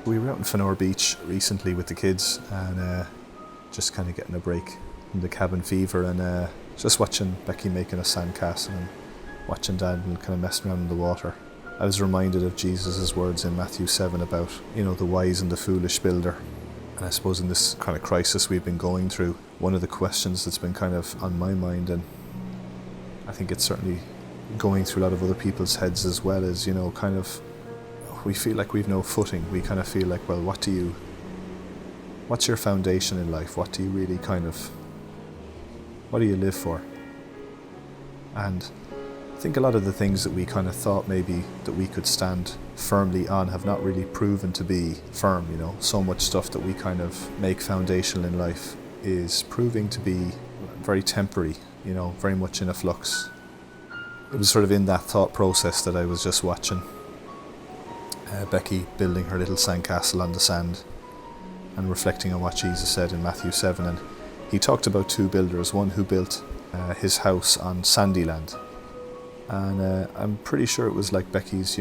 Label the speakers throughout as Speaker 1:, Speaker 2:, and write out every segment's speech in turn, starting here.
Speaker 1: We were out in Fenor Beach recently with the kids and just kind of getting a break from the cabin fever and just watching Becky making a sandcastle and watching Dad and kind of messing around in the water. I was reminded of Jesus' words in Matthew 7 about, the wise and the foolish builder. And I suppose in this kind of crisis we've been going through, one of the questions that's been kind of on my mind, and I think it's certainly going through a lot of other people's heads as well, is, we feel like we've no footing. We kind of feel like, well, what's your foundation in life? What do you really what do you live for? And I think a lot of the things that we kind of thought maybe that we could stand firmly on have not really proven to be firm, So much stuff that we kind of make foundational in life is proving to be very temporary, very much in a flux. It was sort of in that thought process that I was just watching Becky building her little sandcastle on the sand and reflecting on what Jesus said in Matthew 7. And he talked about two builders, one who built his house on sandy land. And I'm pretty sure it was like Becky's,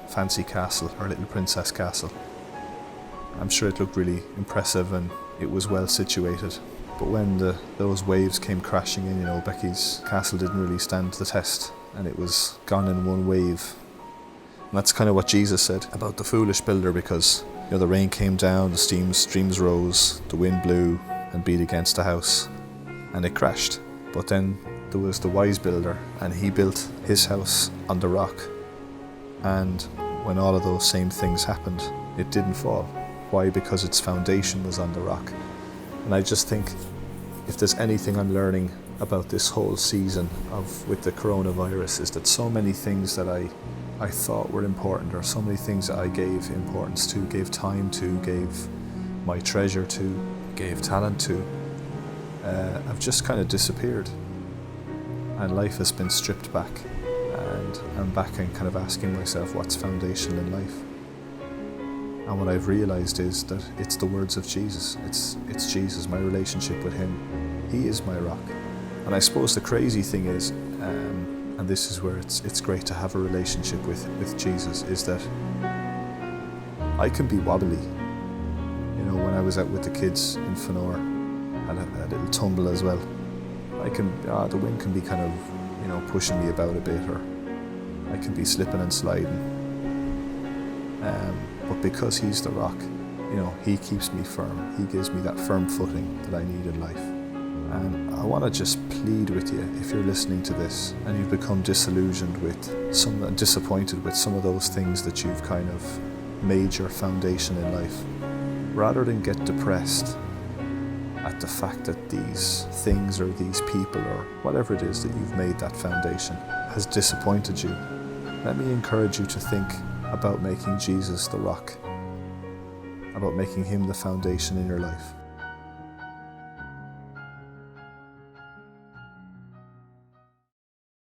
Speaker 1: fancy castle, her little princess castle. I'm sure it looked really impressive and it was well situated. But when those waves came crashing in, Becky's castle didn't really stand the test and it was gone in one wave. And that's kind of what Jesus said about the foolish builder, because the rain came down, the streams rose, the wind blew and beat against the house and it crashed. But then there was the wise builder and he built his house on the rock. And when all of those same things happened, it didn't fall. Why? Because its foundation was on the rock. And I just think if there's anything I'm learning about this whole season with the coronavirus, is that so many things that I thought were important, or so many things that I gave importance to, gave time to, gave my treasure to, gave talent to, have just kind of disappeared. And life has been stripped back. And I'm back and kind of asking myself what's foundational in life. And what I've realized is that it's the words of Jesus. It's Jesus, my relationship with him. He is my rock. And I suppose the crazy thing is, and this is where it's great to have a relationship with Jesus, is that I can be wobbly. When I was out with the kids in Fenor, had a little tumble as well. The wind can be kind of, pushing me about a bit, or I can be slipping and sliding. But because he's the rock, he keeps me firm. He gives me that firm footing that I need in life. And I want to just plead with you, if you're listening to this and you've become disappointed with some of those things that you've kind of made your foundation in life, rather than get depressed at the fact that these things or these people or whatever it is that you've made that foundation has disappointed you, let me encourage you to think about making Jesus the rock, about making him the foundation in your life.